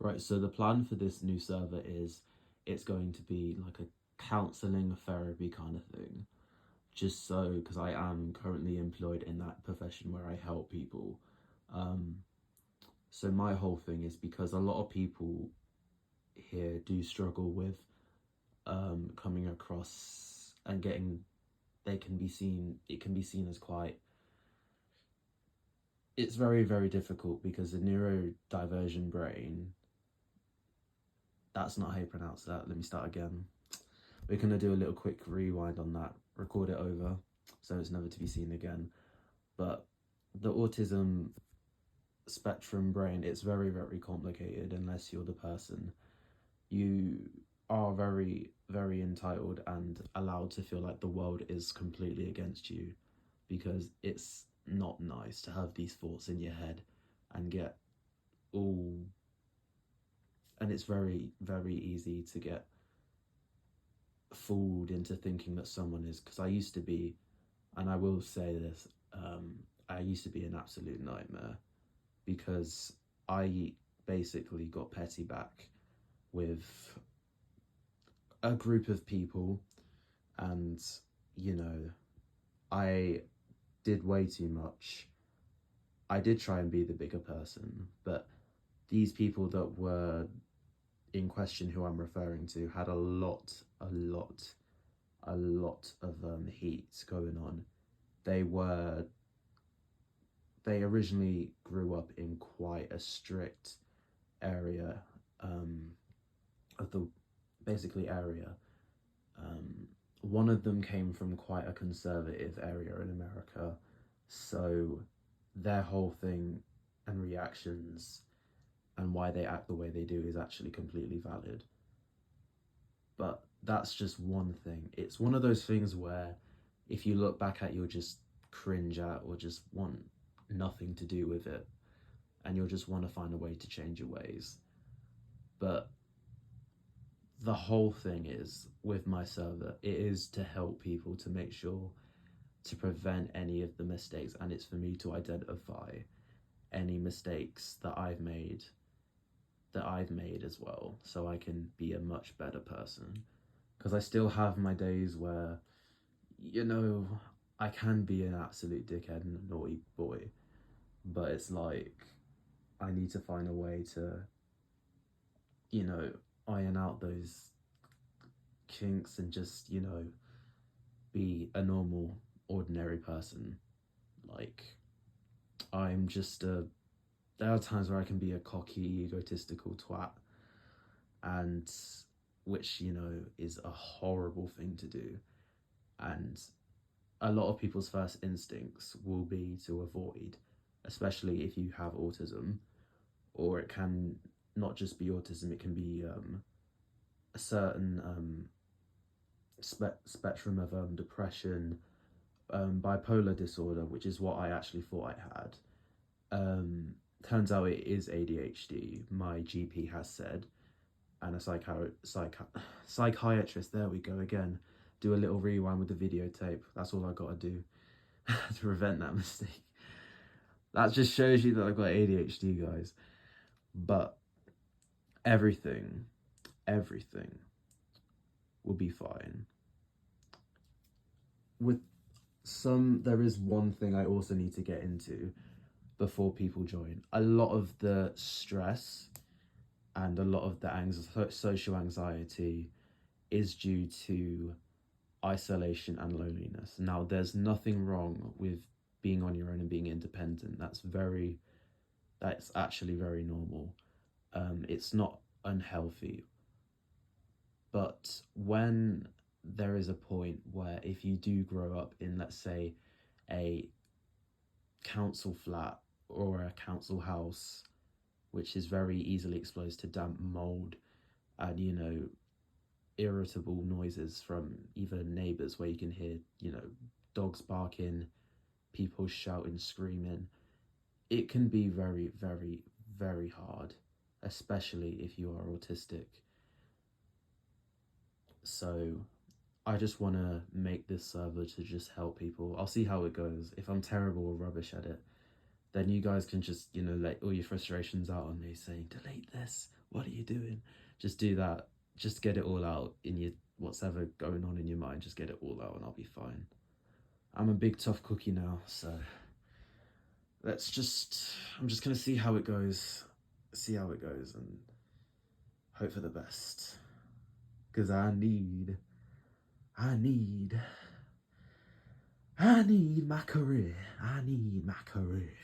Right, so the plan for this new server is it's going to be like a counseling therapy kind of thing. Just so, because I am currently employed in that profession where I help people. Um, so my whole thing is because a lot of people here do struggle with coming across and getting, it can be seen as quite, it's very, very difficult because the neurodivergent brain, that's not how you pronounce that. Let me start again. We're going to do a little quick rewind on that, record it over, so it's never to be seen again. But the autism spectrum brain, it's very, very complicated unless you're the person. You are very, very entitled and allowed to feel like the world is completely against you because it's not nice to have these thoughts in your head and get all. And it's very, very easy to get fooled into thinking that someone is. Because I used to be, and I will say this, I used to be an absolute nightmare because I basically got petty back with a group of people, and you know, I did way too much. I did try and be the bigger person, but these people that were in question, who I'm referring to, had a lot of heat going on. They were they originally grew up in quite a strict area of the basically area. One of them came from quite a conservative area in America, so their whole thing and reactions and why they act the way they do is actually completely valid. But that's just one thing. It's one of those things where if you look back at, you'll just cringe at or just want nothing to do with it, and you'll just want to find a way to change your ways. But the whole thing is with my server, it is to help people to make sure to prevent any of the mistakes, and it's for me to identify any mistakes that I've made as well, so I can be a much better person. Because I still have my days where, you know, I can be an absolute dickhead and a naughty boy, but it's like I need to find a way to, you know, iron out those kinks and just, you know, be a normal, ordinary person. Like, I'm just a. There are times where I can be a cocky, egotistical twat, and which, you know, is a horrible thing to do. And a lot of people's first instincts will be to avoid, especially if you have autism, or it can not just be autism, it can be a certain spectrum of depression, bipolar disorder, which is what I actually thought I had. Turns out it is ADHD, my GP has said, and a psychiatrist, there we go again, do a little rewind with the videotape. That's all I gotta do to prevent that mistake. That just shows you that I've got ADHD, guys. But everything, everything will be fine. With there is one thing I also need to get into before people join. A lot of the stress and a lot of the social anxiety is due to isolation and loneliness. Now, there's nothing wrong with being on your own and being independent. That's actually very normal. It's not unhealthy. But when there is a point where if you do grow up in, let's say, a council flat or a council house, which is very easily exposed to damp, mold, and, you know, irritable noises from either neighbors where you can hear, you know, dogs barking, people shouting, screaming, it can be very, very, very hard, especially if you are autistic. So I just want to make this server to just help people. I'll see how it goes. If I'm terrible or rubbish at it, then you guys can just, you know, let all your frustrations out on me saying, delete this, what are you doing? Just do that. Just get it all out in your, whatever going on in your mind, just get it all out and I'll be fine. I'm a big tough cookie now, so I'm just gonna see how it goes, and hope for the best. Because I need my career. I need my career.